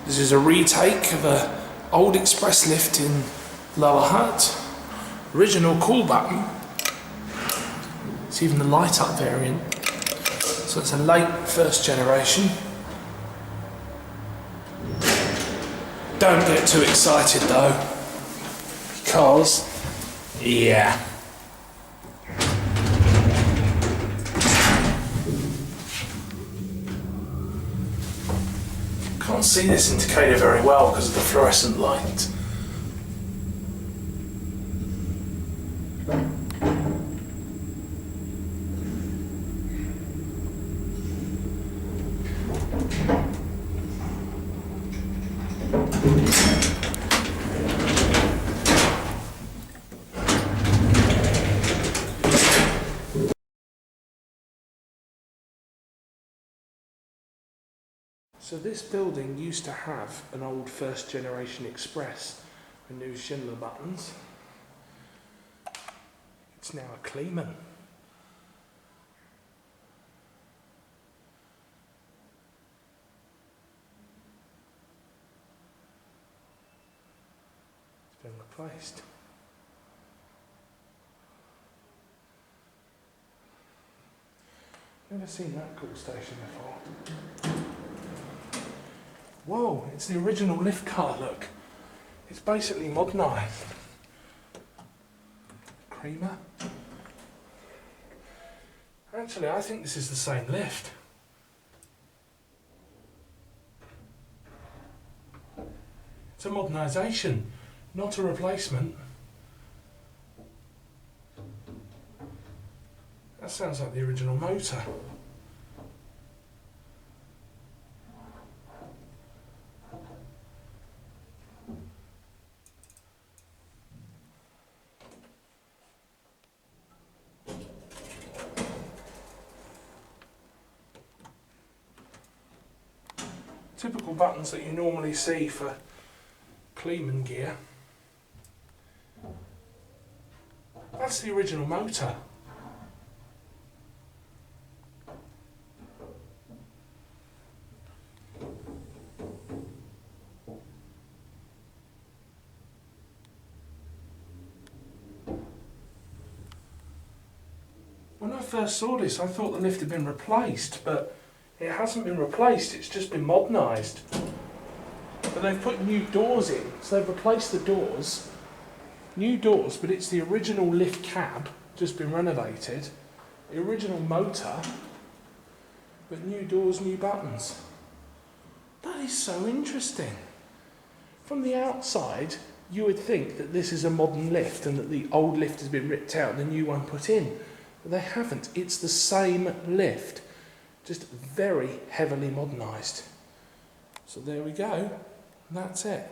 This is a retake of an old express lift in Lower Hutt. Original call button. It's even the light up variant. So it's a late first generation. Don't get too excited though, because, yeah. Can't see this indicator very well because of the fluorescent light. So this building used to have an old first generation express with new Schindler buttons. It's now a Kleeman. It's been replaced. Never seen that cool station before. Whoa, it's the original lift car, look. It's basically modernised. Cremer. Actually, I think this is the same lift. It's a modernisation, not a replacement. That sounds like the original motor. Typical buttons that you normally see for Kleeman gear. That's the original motor. When I first saw this, I thought the lift had been replaced, but it hasn't been replaced, it's just been modernised. But they've put new doors in, so they've replaced the doors. New doors, but it's the original lift cab, just been renovated. The original motor, but new doors, new buttons. That is so interesting. From the outside, you would think that this is a modern lift and that the old lift has been ripped out and the new one put in. But they haven't, it's the same lift. Just very heavily modernised. So there we go, and that's it.